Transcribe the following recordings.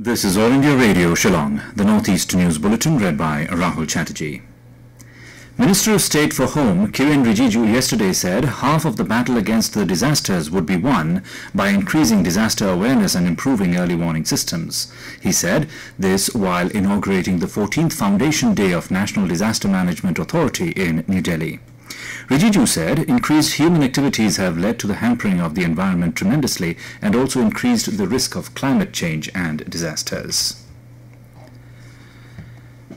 This is All India Radio, Shillong, the Northeast News Bulletin read by Rahul Chatterjee. Minister of State for Home Kiren Rijiju yesterday said half of the battle against the disasters would be won by increasing disaster awareness and improving early warning systems. He said this while inaugurating the 14th Foundation Day of National Disaster Management Authority in New Delhi. Rijiju said increased human activities have led to the hampering of the environment tremendously and also increased the risk of climate change and disasters.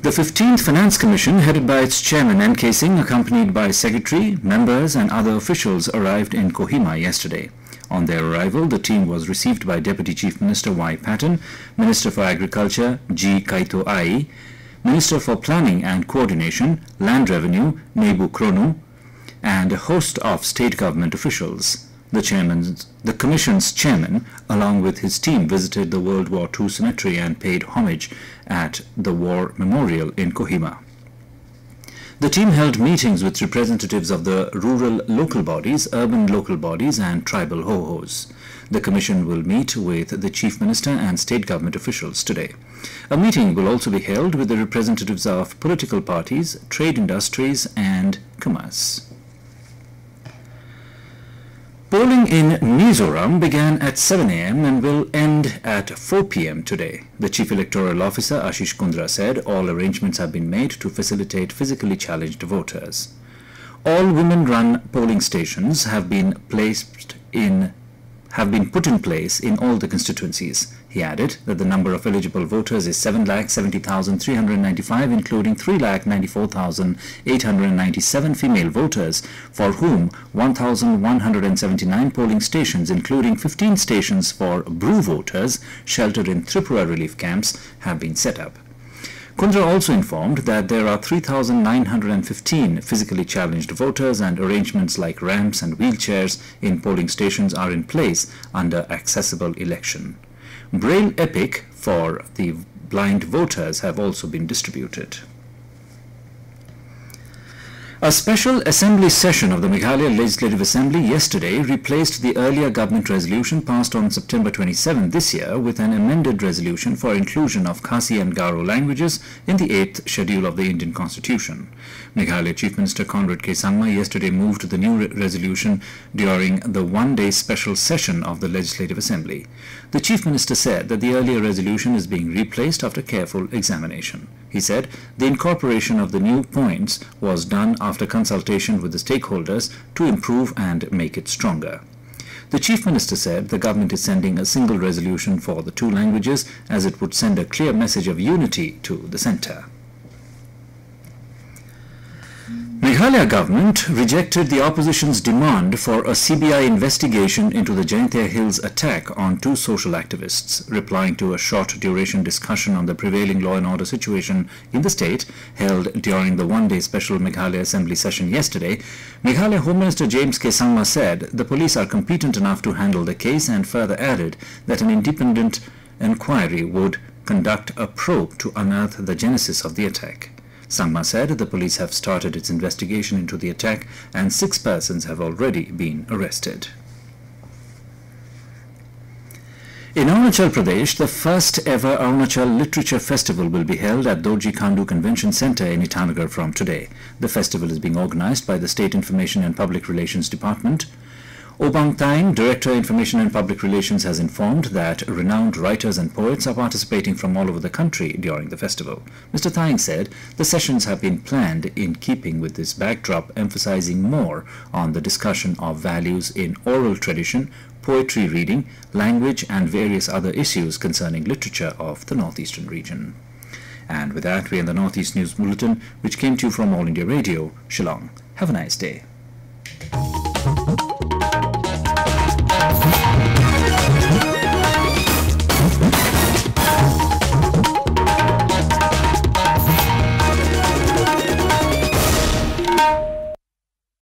The 15th Finance Commission, headed by its chairman N.K. Singh, accompanied by secretary, members and other officials, arrived in Kohima yesterday. On their arrival, the team was received by Deputy Chief Minister Y. Patton, Minister for Agriculture G. Kaito Ai, Minister for Planning and Coordination, Land Revenue Nebu Kronu, and a host of state government officials. The Commission's chairman, along with his team, visited the World War II cemetery and paid homage at the War Memorial in Kohima. The team held meetings with representatives of the rural local bodies, urban local bodies and tribal ho-hos. The Commission will meet with the Chief Minister and state government officials today. A meeting will also be held with the representatives of political parties, trade industries and commerce. Polling in Mizoram began at 7 a.m. and will end at 4 p.m. today. The Chief Electoral Officer Ashish Kundra said all arrangements have been made to facilitate physically challenged voters. All women-run polling stations have been put in place in all the constituencies. He added that the number of eligible voters is 7,70,395, including 3,94,897 female voters, for whom 1,179 polling stations, including 15 stations for Bru voters sheltered in Tripura relief camps, have been set up. Kundra also informed that there are 3,915 physically challenged voters and arrangements like ramps and wheelchairs in polling stations are in place under accessible election. Braille Epic for the blind voters have also been distributed. A special assembly session of the Meghalaya Legislative Assembly yesterday replaced the earlier government resolution passed on September 27 this year with an amended resolution for inclusion of Khasi and Garo languages in the 8th schedule of the Indian Constitution. Meghalaya Chief Minister Conrad K. Sangma yesterday moved the new resolution during the one-day special session of the Legislative Assembly. The Chief Minister said that the earlier resolution is being replaced after careful examination. He said the incorporation of the new points was done after consultation with the stakeholders to improve and make it stronger. The Chief Minister said the government is sending a single resolution for the two languages as it would send a clear message of unity to the centre. Meghalaya Government rejected the opposition's demand for a CBI investigation into the Jaintia Hills attack on two social activists. Replying to a short-duration discussion on the prevailing law and order situation in the state held during the one-day special Meghalaya Assembly session yesterday, Meghalaya Home Minister James K. Sangma said the police are competent enough to handle the case and further added that an independent inquiry would conduct a probe to unearth the genesis of the attack. Sangma said the police have started its investigation into the attack and 6 persons have already been arrested. In Arunachal Pradesh, the first ever Arunachal Literature Festival will be held at Dorjee Khandu Convention Centre in Itanagar from today. The festival is being organized by the State Information and Public Relations Department. Obang Thaing, Director Information and Public Relations, has informed that renowned writers and poets are participating from all over the country during the festival. Mr. Thaing said the sessions have been planned in keeping with this backdrop, emphasizing more on the discussion of values in oral tradition, poetry reading, language and various other issues concerning literature of the northeastern region. And with that, we end the Northeast News Bulletin, which came to you from All India Radio, Shillong. Have a nice day.